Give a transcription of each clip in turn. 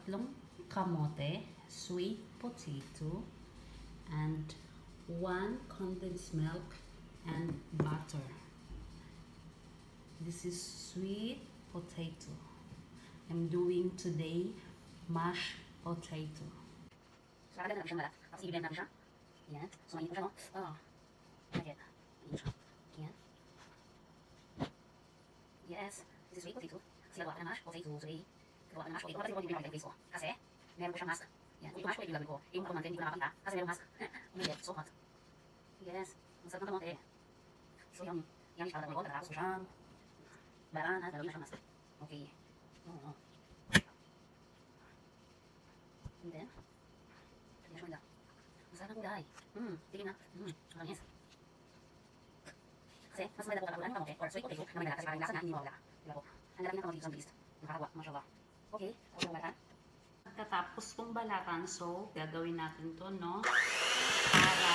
tatlong kamote, sweet potato, and 1 condensed milk and butter. This is sweet potato. I'm doing today mashed potato. So, lagyan natin siyang balat. Tapos i-blend natin siya. Yan. So, mainit po siya, no? Oh. Ayan. Mainit siya. Yan. Yes. This is sweet potato. Kasi gagawa ka ng mashed potato today. Gagawa ka ng mashed potato. Kapag hindi ko yung face ko. Kasi, meron ko siyang mask. Yan. Yung mashed potato yung gagawin ko. Yung kamote, hindi ko nakapita. Kasi meron mask. Umilit. So hot. Yes. Ang sarap ng kamote. So, yummy. Yummy siya. Gagawin ko. Tatapos ko siyang baran at gagawin na siyang mask. Okay. Oo. And then, tignan siya manda. Masarap ng gulay. Tignan na. Malinis. Kasi, mas maganda po kapag ulan ng kamote or sweet potato na may dalat kasi parang lasa na hindi mawala. Diba po? Ang lalaki ng kamote isang bilis. Nakakagawa. Mashallah. Okay. Tapos yung balatan. Pagkatapos pong balatan, so, gagawin natin to, no? Para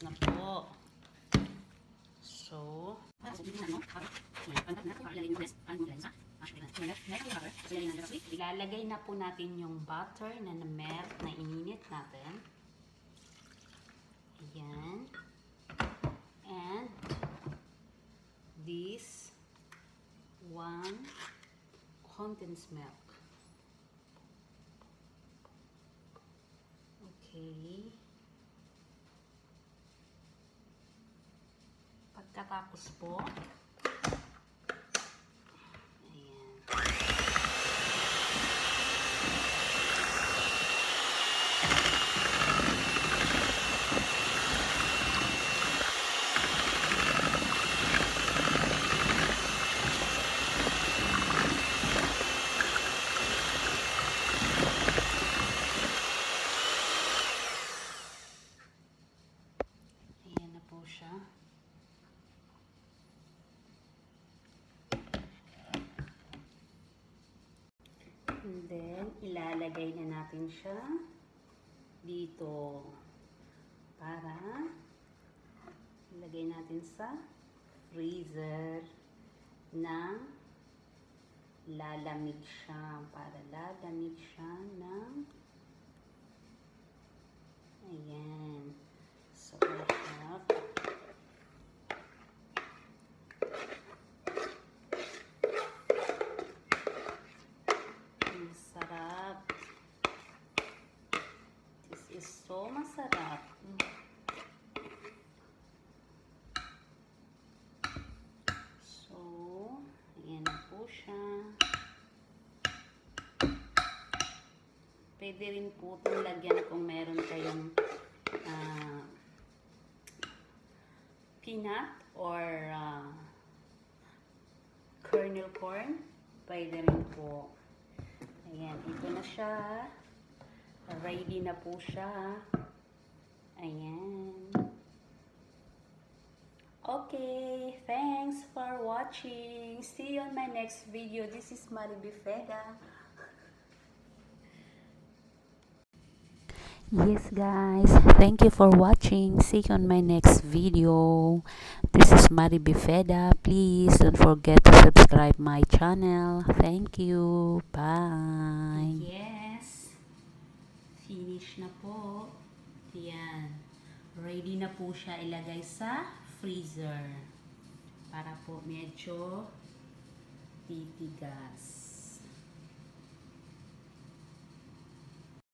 na po. So, ilalagay na po natin yung butter na na-melt na ininit natin. Ayan. And this 1 condensed milk. Okay. Pagkatapos po, ayan. Ayan na po siya. And then, ilalagay na natin siya dito para ilagay natin sa freezer na lalamig siya. Para lalamig siya ng ayan. So, I have masarap. This is so masarap. So, ayan na po siya. Pwede rin po itong lagyan kung meron kayong peanut or kernel corn. Pwede rin po. Ayan, ito na siya. Ready na po siya. Ayan. Okay, thanks for watching. See you on my next video. This is Mariby Feda. Yes guys, thank you for watching. See you on my next video. This is Mariby Feda. Please don't forget to subscribe my channel. Thank you. Bye. Yes. Finish na po. Yan. Ready na po siya ilagay sa freezer. Para po medyo titigas.